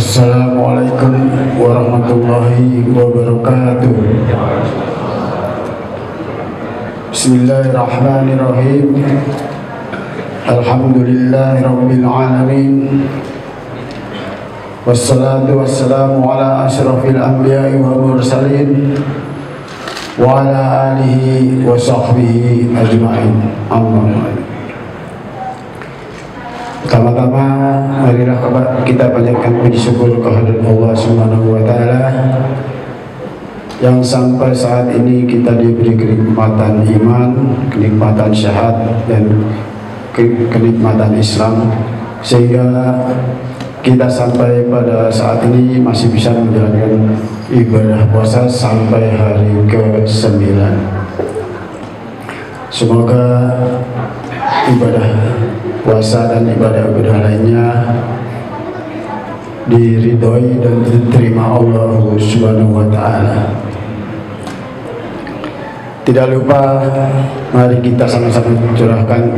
Assalamualaikum warahmatullahi wabarakatuh. Bismillahirrahmanirrahim. Alhamdulillahirabbil alamin. Wassalatu wassalamu ala asyrafil anbiya'i wal mursalin wa ala alihi wa sahbihi ajma'in. Amma ba'du. Pertama-tama marilah kita panjatkan puji syukur kehadirat Allah Subhanahu wa taala yang sampai saat ini kita diberi kenikmatan iman, kenikmatan syahad dan kenikmatan Islam, sehingga kita sampai pada saat ini masih bisa menjalankan ibadah puasa sampai hari ke-9. Semoga ibadah puasa dan ibadah-ibadah lainnya diridhoi dan diterima Allah Subhanahu wa taala. Tidak lupa mari kita sama-sama curahkan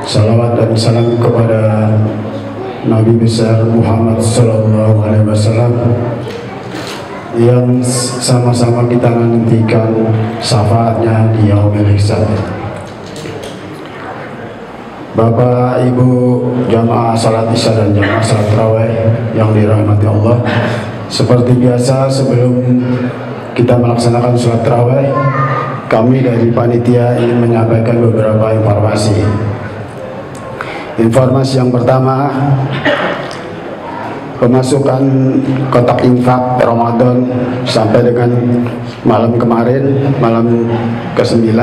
salawat dan salam kepada Nabi besar Muhammad sallallahu alaihi wasallam yang sama-sama kita nantikan syafaatnya di yaumil hisab. Bapak, Ibu, jamaah salat isya dan jamaah salat tarawih yang dirahmati Allah, seperti biasa sebelum kita melaksanakan salat tarawih, kami dari panitia ingin menyampaikan beberapa informasi. Informasi yang pertama, pemasukan kotak infak Ramadan sampai dengan malam kemarin, malam ke-9,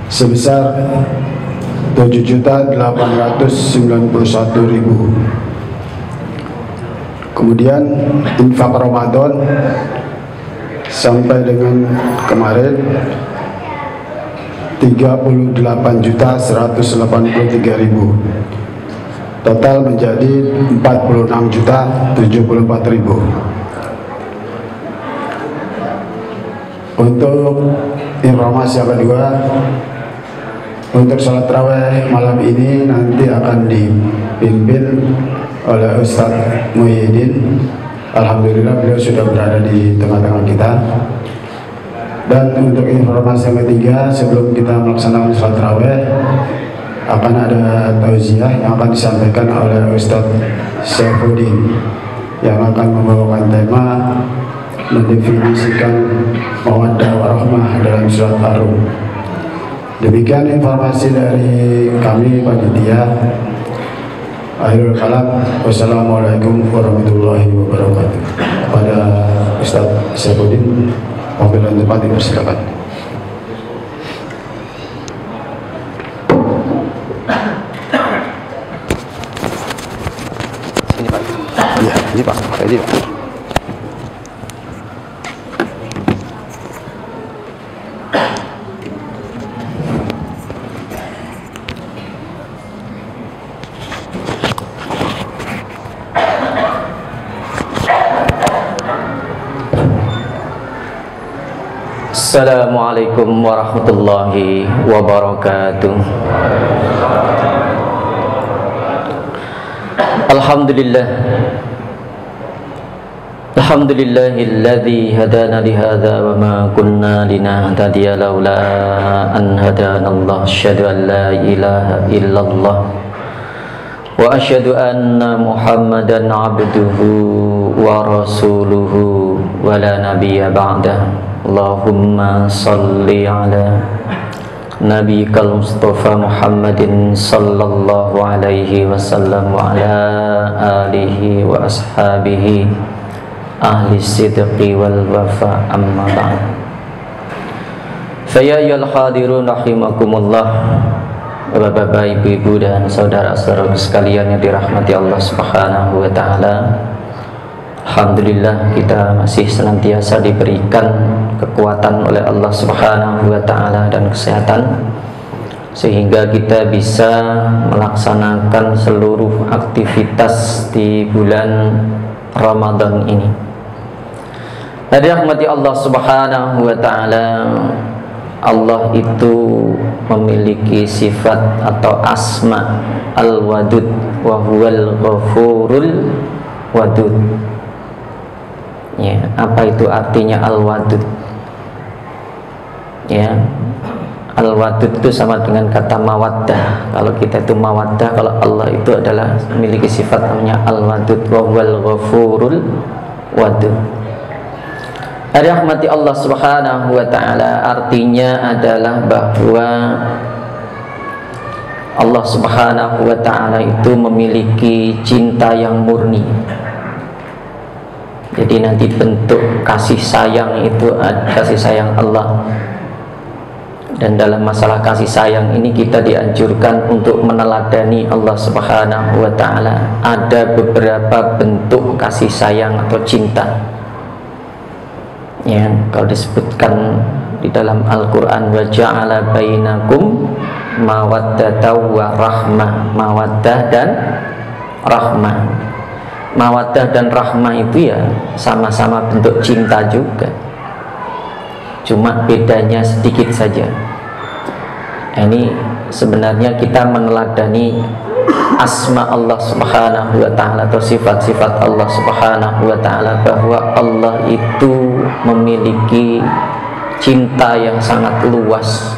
sebesar 7.891.000. Kemudian infak Ramadan sampai dengan kemarin 38.183.000. Total menjadi 46.074.000. Untuk informasi yang kedua, untuk sholat tarawih malam ini nanti akan dipimpin oleh Ustadz Muhyiddin. Alhamdulillah beliau sudah berada di tengah-tengah kita. Dan untuk informasi yang ketiga, sebelum kita melaksanakan sholat tarawih, akan ada tauziah yang akan disampaikan oleh Ustadz Saifuddin yang akan membawakan tema mendefinisikan mawaddah warahmah dalam surat Ar-Rum. Demikian informasi dari kami panitia. Akhirul kalam, wassalamualaikum warahmatullahi wabarakatuh. Kepada Ustadz Saifuddin, mobil dan tempat dipersilakan. Sini Pak. Iya, ini Pak. Ini Pak. Assalamualaikum warahmatullahi wabarakatuh. Alhamdulillah. Alhamdulillahilladzi hadana lihadza wa ma kunna linahtadiya laula an hadanallah. Asyhadu an la ilaha illallah wa asyhadu anna Muhammadan abduhu wa rasuluhu wa la nabiyya ba'dah. Allahumma salli ala nabiyikal Mustafa Muhammadin sallallahu alaihi wasallam wa ala alihi wa ashabihi ahli sidqi wal wafa, amma ba'd. Fa ya ayyuhal hadirun rahimakumullah. Bapak-bapak, ibu-ibu dan saudara-saudara sekalian yang dirahmati Allah Subhanahu wa taala, alhamdulillah kita masih senantiasa diberikan kekuatan oleh Allah Subhanahu wa taala dan kesehatan, sehingga kita bisa melaksanakan seluruh aktivitas di bulan Ramadan ini. Dirahmati Allah Subhanahu wa taala, Allah itu memiliki sifat atau asma al-wadud wa huwal ghafurul wadud. Ya, apa itu artinya al-wadud? Ya, al-wadud itu sama dengan kata mawaddah. Kalau kita itu mawaddah, kalau Allah itu adalah memiliki sifat namanya al-wadud, wa huwal ghafurul wadud. Rahmati Allah Subhanahu wa taala artinya adalah bahwa Allah Subhanahu wa ta'ala itu memiliki cinta yang murni. Jadi nanti bentuk kasih sayang itu kasih sayang Allah. Dan dalam masalah kasih sayang ini kita dianjurkan untuk meneladani Allah Subhanahu wa ta'ala. Ada beberapa bentuk kasih sayang atau cinta yang kalau disebutkan di dalam Al-Quran, wa ja'ala bainakum mawaddah wa rahmah. Mawaddah dan rahmah. Mawaddah dan rahmah itu ya sama-sama bentuk cinta juga, cuma bedanya sedikit saja. Ini sebenarnya kita meneladani asma Allah Subhanahu wa ta'ala atau sifat-sifat Allah Subhanahu wa ta'ala, bahwa Allah itu memiliki cinta yang sangat luas.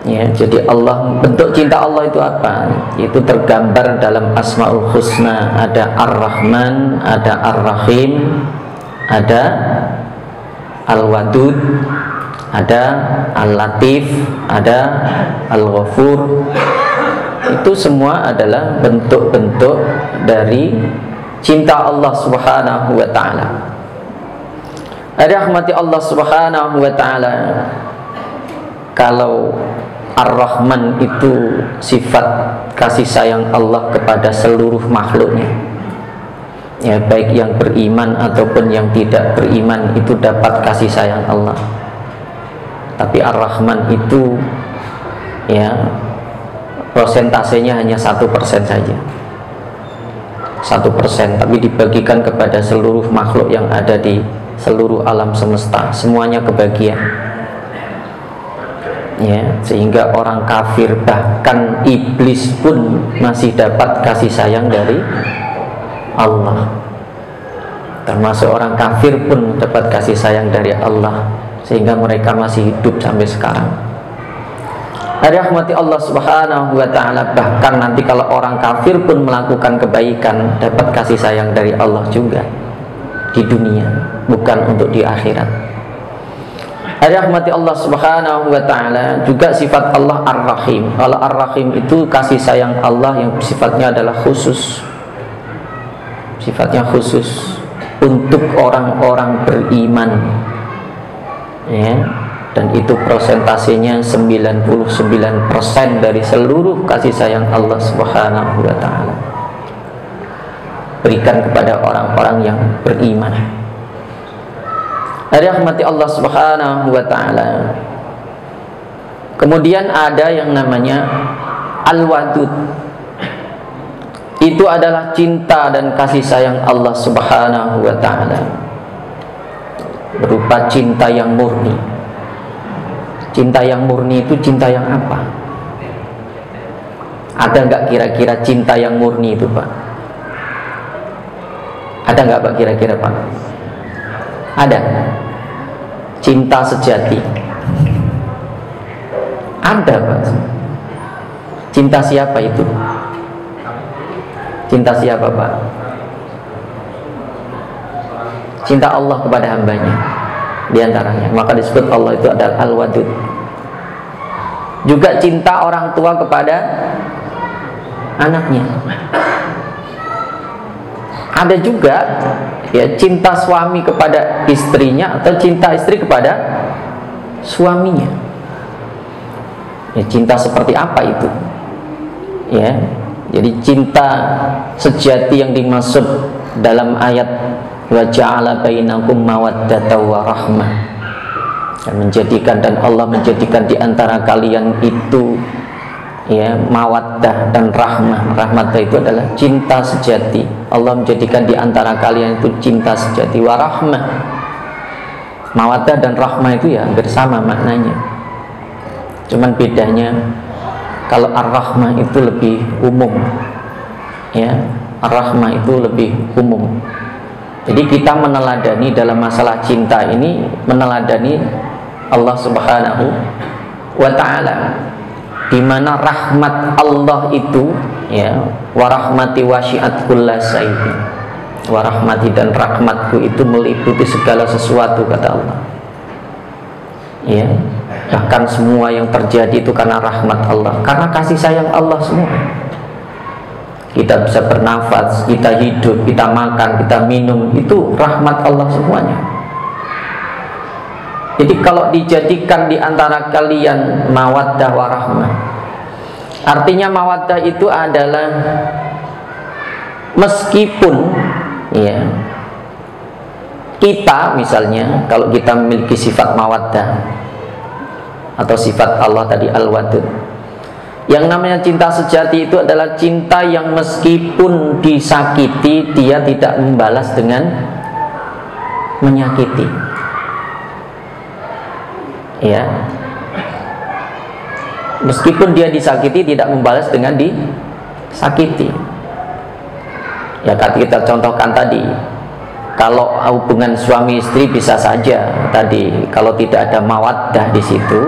Ya, jadi Allah, bentuk cinta Allah itu apa? Itu tergambar dalam Asmaul Husna. Ada Ar-Rahman, ada Ar-Rahim, ada Al-Wadud, ada Al-Latif, ada Al-Ghafur. Itu semua adalah bentuk-bentuk dari cinta Allah Subhanahu wa ta'ala. Rahmati Allah Subhanahu wa ta'ala, kalau Ar-Rahman itu sifat kasih sayang Allah kepada seluruh makhluknya, ya, baik yang beriman ataupun yang tidak beriman itu dapat kasih sayang Allah. Tapi Ar-Rahman itu ya prosentasenya hanya 1% saja, 1%, tapi dibagikan kepada seluruh makhluk yang ada di seluruh alam semesta, semuanya kebagian. Ya, sehingga orang kafir bahkan iblis pun masih dapat kasih sayang dari Allah. Termasuk orang kafir pun dapat kasih sayang dari Allah, sehingga mereka masih hidup sampai sekarang. Rahmati Allah Subhanahu wa ta'ala, bahkan nanti kalau orang kafir pun melakukan kebaikan dapat kasih sayang dari Allah juga di dunia, bukan untuk di akhirat. Rahmati Allah Subhanahu wa ta'ala juga sifat Allah Ar-Rahim. Kalau Ar-Rahim itu kasih sayang Allah yang sifatnya adalah khusus, sifatnya khusus untuk orang-orang beriman, ya. Dan itu prosentasenya 99% dari seluruh kasih sayang Allah Subhanahu wa ta'ala berikan kepada orang-orang yang beriman. Rahmati Allah Subhanahu wa ta'ala. Kemudian ada yang namanya Al-Wadud. Itu adalah cinta dan kasih sayang Allah Subhanahu wa ta'ala berupa cinta yang murni. Cinta yang murni itu cinta yang apa? Ada nggak kira-kira cinta yang murni itu, Pak? Ada nggak, Pak, kira-kira, Pak? Ada. Cinta sejati. Ada, Pak. Cinta siapa itu? Cinta siapa, Pak? Cinta Allah kepada hambanya, di antaranya. Maka disebut Allah itu adalah Al-Wadud. Juga cinta orang tua kepada anaknya. Ada juga ya cinta suami kepada istrinya atau cinta istri kepada suaminya. Ya, cinta seperti apa itu? Ya, jadi cinta sejati yang dimaksud dalam ayat wa ja'ala bainakum mawaddatan wa rahmah, dan Allah menjadikan di antara kalian itu ya mawaddah dan rahmah. Rahmah itu adalah cinta sejati. Allah menjadikan di antara kalian itu cinta sejati. Wa rahmah, mawaddah dan rahmah itu ya hampir sama maknanya, cuman bedanya kalau ar-rahmah itu lebih umum, ya, Ar-Rahmah itu lebih umum. Jadi kita meneladani dalam masalah cinta ini, meneladani Allah Subhanahu wa ta'ala, di mana rahmat Allah itu, ya, wa rahmati wasi'at kulla syai'in, wa rahmati, dan rahmatku itu meliputi segala sesuatu, kata Allah. Ya, bahkan semua yang terjadi itu karena rahmat Allah, karena kasih sayang Allah semua. Kita bisa bernafas, kita hidup, kita makan, kita minum, itu rahmat Allah semuanya. Jadi kalau dijadikan di antara kalian mawaddah warahmah, artinya mawaddah itu adalah meskipun, ya, kita misalnya kalau kita memiliki sifat mawaddah atau sifat Allah tadi al-wadud, yang namanya cinta sejati itu adalah cinta yang meskipun disakiti, dia tidak membalas dengan menyakiti. Ya, meskipun dia disakiti, tidak membalas dengan disakiti. Ya, kita contohkan tadi, kalau hubungan suami istri bisa saja tadi, kalau tidak ada mawaddah di situ,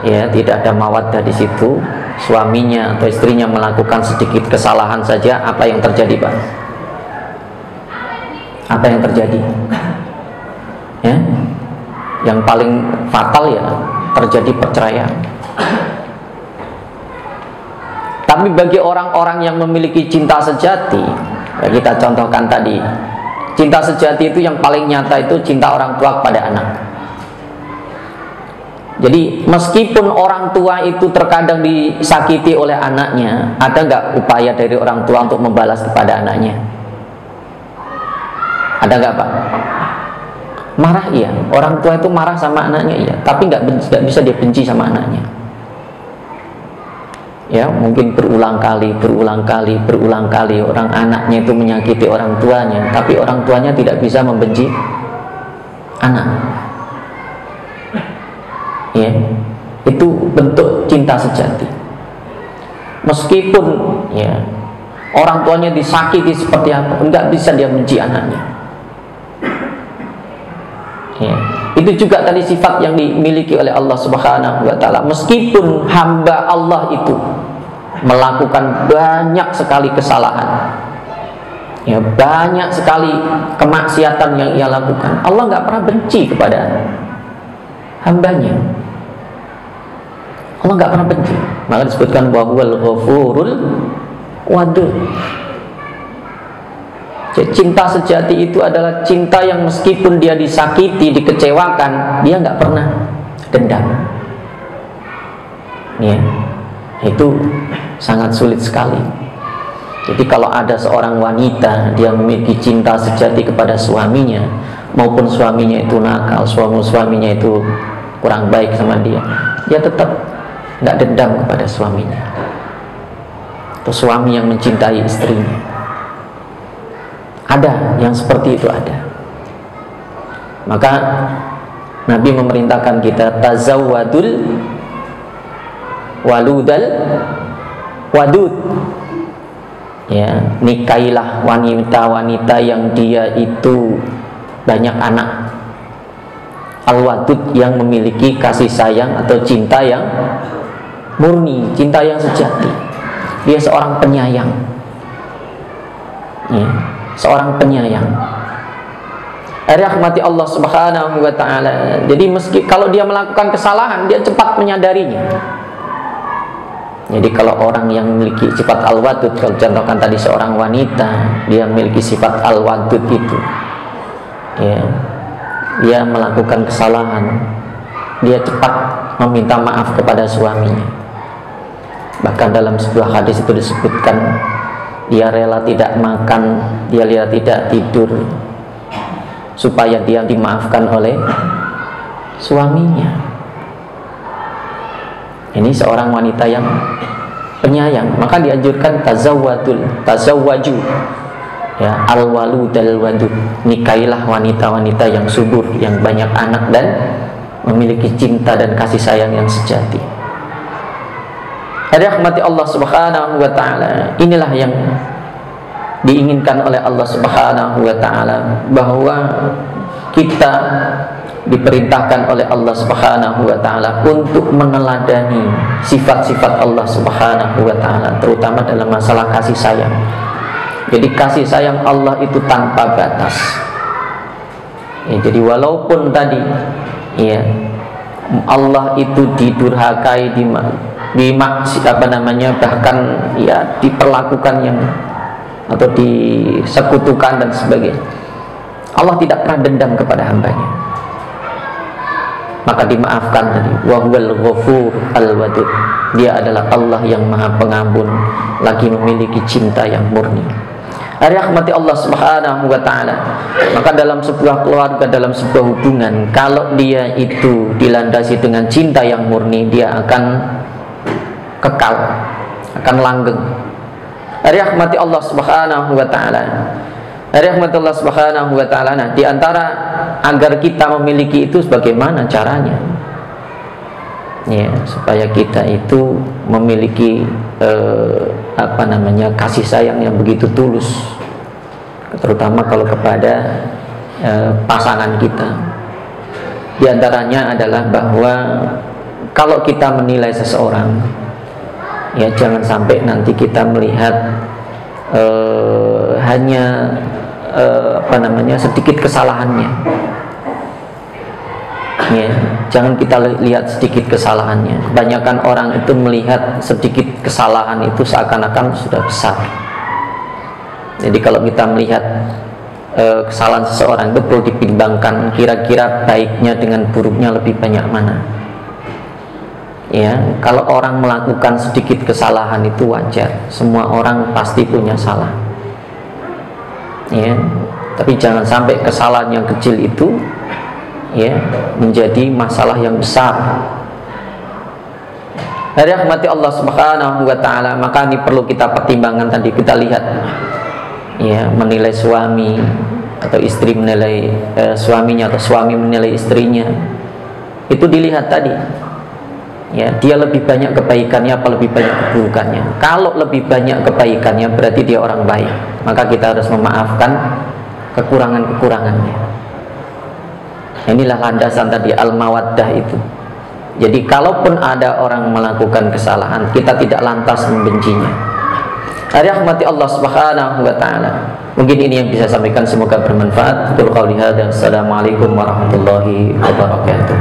ya, tidak ada mawaddah di situ, suaminya atau istrinya melakukan sedikit kesalahan saja, apa yang terjadi, Pak? Apa yang terjadi? Ya, yang paling fatal ya terjadi perceraian. Tapi bagi orang-orang yang memiliki cinta sejati, ya, kita contohkan tadi, cinta sejati itu yang paling nyata itu cinta orang tua kepada anak. Jadi meskipun orang tua itu terkadang disakiti oleh anaknya, ada nggak upaya dari orang tua untuk membalas kepada anaknya? Ada nggak, Pak? Marah, iya. Orang tua itu marah sama anaknya, iya. Tapi nggak bisa dia benci sama anaknya. Ya, mungkin berulang kali orang anaknya itu menyakiti orang tuanya, tapi orang tuanya tidak bisa membenci anak. Ya, itu bentuk cinta sejati. Meskipun, ya, orang tuanya disakiti seperti apa, enggak bisa dia benci anaknya. Ya, itu juga tadi sifat yang dimiliki oleh Allah Subhanahu wa ta'ala. Meskipun hamba Allah itu melakukan banyak sekali kesalahan, ya, banyak sekali kemaksiatan yang ia lakukan, Allah nggak pernah benci kepada hambanya. Allah nggak pernah benci. Maka disebutkan bahwa Ghafurul Wadud. Cinta sejati itu adalah cinta yang meskipun dia disakiti, dikecewakan, dia nggak pernah dendam. Ya, itu sangat sulit sekali. Jadi kalau ada seorang wanita dia memiliki cinta sejati kepada suaminya, maupun suaminya itu nakal, suaminya itu kurang baik sama dia, dia tetap nggak dendam kepada suaminya. Atau suami yang mencintai istrinya. Ada yang seperti itu, ada. Maka Nabi memerintahkan kita tazawwadul waludal wadud. Ya, nikailah wanita-wanita yang dia itu banyak anak. Al-wadud, yang memiliki kasih sayang atau cinta yang murni, cinta yang sejati. Dia seorang penyayang. Ya, seorang penyayang. Rahmati Allah Subhanahu wa ta'ala. Jadi meski kalau dia melakukan kesalahan, dia cepat menyadarinya. Jadi kalau orang yang memiliki sifat al-wadud, kalau contohkan tadi seorang wanita, dia memiliki sifat al-wadud itu, ya, dia melakukan kesalahan, dia cepat meminta maaf kepada suaminya. Bahkan dalam sebuah hadis itu disebutkan, dia rela tidak makan, dia rela tidak tidur, supaya dia dimaafkan oleh suaminya. Ini seorang wanita yang penyayang. Maka dianjurkan tazawwaju, ya, al-waludal wadud. Nikailah wanita-wanita yang subur, yang banyak anak dan memiliki cinta dan kasih sayang yang sejati. Rahmati Allah Subhanahu wa ta'ala. Inilah yang diinginkan oleh Allah Subhanahu wa taala, bahwa kita diperintahkan oleh Allah Subhanahu wa taala untuk meneladani sifat-sifat Allah Subhanahu wa taala, terutama dalam masalah kasih sayang. Jadi kasih sayang Allah itu tanpa batas. Ya, jadi walaupun tadi ya Allah itu didurhakai, bahkan ya diperlakukan yang atau disekutukan dan sebagainya, Allah tidak pernah dendam kepada hambanya, maka dimaafkan tadi. Wa huwal ghafur al-wadud, dia adalah Allah yang maha pengampun, lagi memiliki cinta yang murni. Rahmati Allah Subhanahu wa taala. Maka dalam sebuah keluarga, dalam sebuah hubungan, kalau dia itu dilandasi dengan cinta yang murni, dia akan kekal, akan langgeng. Rahmati Allah Subhanahu wa taala. Rahmati Allah Subhanahu wa taala. Nah, di antara agar kita memiliki itu bagaimana caranya? Ya, supaya kita itu memiliki kasih sayang yang begitu tulus, terutama kalau kepada pasangan kita. Di antaranya adalah bahwa kalau kita menilai seseorang, ya jangan sampai nanti kita melihat hanya sedikit kesalahannya. Ya, jangan kita lihat sedikit kesalahannya. Kebanyakan orang itu melihat sedikit kesalahan itu seakan-akan sudah besar. Jadi kalau kita melihat kesalahan seseorang, itu perlu ditimbangkan kira-kira baiknya dengan buruknya lebih banyak mana. Ya, kalau orang melakukan sedikit kesalahan itu wajar. Semua orang pasti punya salah. Ya, tapi jangan sampai kesalahan yang kecil itu ya menjadi masalah yang besar. Rahmati Allah Subhanahu wa taala. Maka ini perlu kita pertimbangkan tadi. Kita lihat ya, menilai suami atau istri menilai suaminya, atau suami menilai istrinya, itu dilihat tadi ya, dia lebih banyak kebaikannya apa lebih banyak keburukannya. Kalau lebih banyak kebaikannya berarti dia orang baik, maka kita harus memaafkan kekurangan-kekurangannya. Inilah landasan tadi al-mawaddah itu. Jadi kalaupun ada orang melakukan kesalahan, kita tidak lantas membencinya. Rahmati Allah Subhanahu wa taala. Mungkin ini yang bisa sampaikan, semoga bermanfaat. Qul qouli hadza. Assalamualaikum warahmatullahi wabarakatuh.